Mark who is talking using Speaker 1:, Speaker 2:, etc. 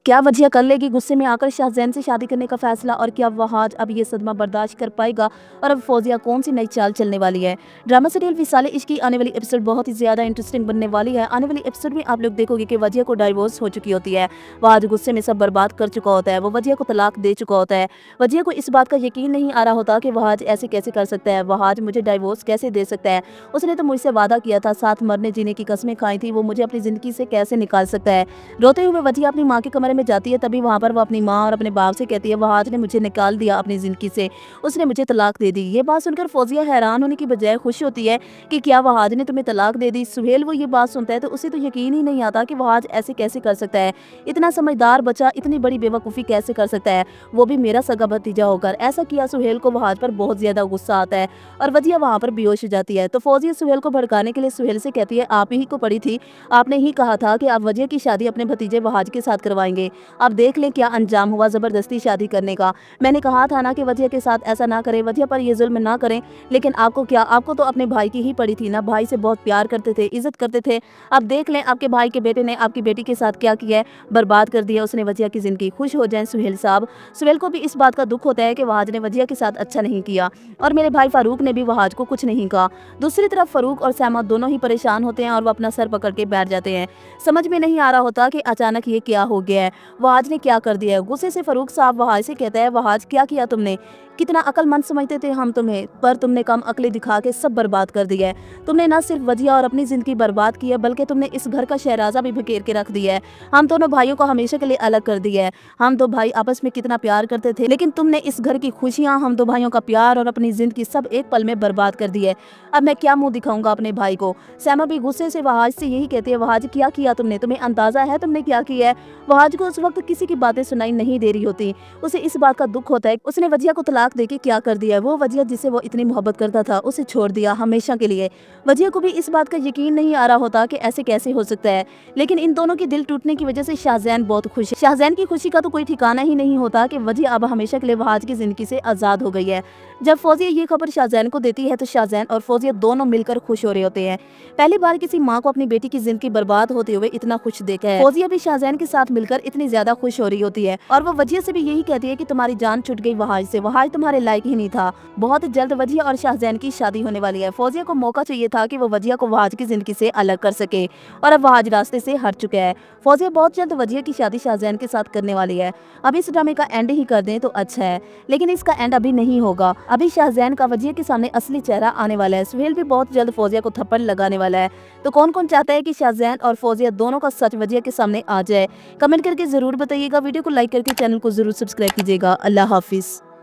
Speaker 1: क्या वजिया कर लेगी गुस्से में आकर शाहज़ैन से शादी करने का फैसला, और क्या वहाज अब ये सदमा बर्दाश्त कर पाएगा, और अब फौजिया कौन सी नई चाल चलने वाली है। ड्रामा सीरियल विसाले इश्क की आने वाली एपिसोड बहुत ही ज्यादा इंटरेस्टिंग बनने वाली है। आने वाली एपिसोड में आप लोग देखोगे कि वजिया को डाइवोर्स हो चुकी होती है। वहाज गुस्से में सब बर्बाद कर चुका होता है, वो वजिया को तलाक दे चुका होता है। वजिया को इस बात का यकीन नहीं आ रहा होता कि वहाज ऐसे कैसे कर सकता है, वहाज मुझे डाइवोर्स कैसे दे सकता है। उसने तो मुझसे वादा किया था, साथ मरने जीने की कस्में खाई थी, वो मुझे अपनी जिंदगी से कैसे निकाल सकता है। रोते हुए वजिया अपनी माँ के कमरे में जाती है, तभी वहाँ पर वो अपनी माँ और अपने बाप से कहती है वहाज ने मुझे निकाल दिया अपनी जिंदगी से, उसने मुझे तलाक दे दी। ये बात सुनकर फौजिया हैरान होने की बजाय खुश होती है कि क्या वहाज ने तुम्हें तलाक दे दी। सुहेल वो ये बात सुनता है तो उसे तो यकीन ही नहीं आता कि वहाज ऐसे कैसे कर सकता है, इतना समझदार बच्चा इतनी बड़ी बेवकूफ़ी कैसे कर सकता है, वो भी मेरा सगा भतीजा होकर। ऐसा किया सुहेल को वहाज पर बहुत ज्यादा गुस्सा आता है और वजिया वहाँ पर बेहोश हो जाती है। तो फौजिया सुहेल को भड़काने के लिए सुहेल से कहती है आप ही को पड़ी थी, आपने ही कहा था कि आप वजिया की शादी अपने भतीजे वहाज के साथ करवाएंगे, अब देख लें क्या अंजाम हुआ जबरदस्ती शादी करने का। मैंने कहा था ना कि वजिया के साथ ऐसा ना करें, वजिया पर ये जुल्म ना करें, लेकिन आपको क्या, आपको तो अपने भाई की ही पड़ी थी ना, भाई से बहुत प्यार करते थे, इज्जत करते थे। अब देख लें आपके भाई के बेटे ने आपकी बेटी के साथ क्या किया है, बर्बाद कर दिया उसने वजिया की जिंदगी। खुश हो जाएं सुहेल साहब। सुहेल को भी इस बात का दुख होता है कि वहाज ने वजिया के साथ अच्छा नहीं किया और मेरे भाई फारूक ने भी वहाज को कुछ नहीं कहा। दूसरी तरफ फारूक और सैमा दोनों ही परेशान होते हैं और वो अपना सर पकड़ के बैठ जाते हैं। समझ में नहीं आ रहा होता कि अचानक ये क्या हो गया है, वहाज ने क्या कर दिया है। गुस्से से फारूक साहब वहाज से कहता है वहाज क्या किया तुमने, कितना अक्लमंद समझते थे हम तुम्हें, पर तुमने कम अकली दिखा के सब बर्बाद कर दिया है। तुमने न सिर्फ वजिया और अपनी जिंदगी बर्बाद की है, बल्कि तुमने इस घर का शहराजा भी बखेर के रख दिया है। हम दोनों भाइयों को हमेशा के लिए अलग कर दिया है। हम दो भाई आपस में कितना प्यार करते थे, लेकिन तुमने इस घर की खुशियां, हम दो भाइयों का प्यार और अपनी जिंदगी सब एक पल में बर्बाद कर दी है। अब मैं क्या मुंह दिखाऊंगा अपने भाई को। सैमा भी गुस्से से वहाज से यही कहती है वहाज क्या किया तुमने, तुम्हें अंदाजा है तुमने क्या किया है। वहाज को उस वक्त किसी की बातें सुनाई नहीं दे रही होती, उसे इस बात का दुख होता है उसने वजिया को तलाक देके क्या कर दिया है। वो वजिया जिसे वो इतनी मोहब्बत करता था उसे छोड़ दिया हमेशा के लिए। वजिया को भी इस बात का यकीन नहीं आ रहा होता कि ऐसे कैसे हो सकता है, लेकिन इन दोनों के दिल टूटने की वजह से शाहज़ैन बहुत खुश है। शाहज़ैन की खुशी का तो कोई ठिकाना ही नहीं होता कि वजिया अब हमेशा के लिए वहाज की जिंदगी से आजाद हो गई है। जब फौजिया ये खबर शाहज़ैन को देती है तो शाहज़ैन और फौजिया दोनों मिलकर खुश हो रहे होते हैं। पहली बार किसी माँ को अपनी बेटी की जिंदगी बर्बाद होते हुए इतना खुश देखा है। फौजिया भी शाहज़ैन के साथ मिलकर इतनी ज्यादा खुश हो रही होती है और वो वजिया से भी यही कहती है कि तुम्हारी जान छुट गई वहाज से, वहाज तुम्हारे लायक ही नहीं था। बहुत जल्द वजिया और शाहज़ैन की शादी होने वाली है। फौजिया को मौका चाहिए था कि वो वजिया को वहाज की जिंदगी से अलग कर सके और अब वहाज रास्ते से हट चुका है। फौजिया बहुत जल्द वजिया की शादी शाहज़ैन के साथ करने वाली है। अब इस ड्रामे का एंड ही कर दें तो अच्छा है, लेकिन इसका एंड अभी नहीं होगा। अभी शाहज़ैन का वजिया के सामने असली चेहरा आने वाला है। सुहेल भी बहुत जल्द फौजिया को थप्पड़ लगाने वाला है। तो कौन कौन चाहता है कि शाहज़ैन और फौजिया दोनों का सच वजिया के सामने आ जाए, कमेंट करके जरूर बताइएगा। वीडियो को लाइक करके चैनल को जरूर सब्सक्राइब कीजिएगा। अल्लाह हाफिज।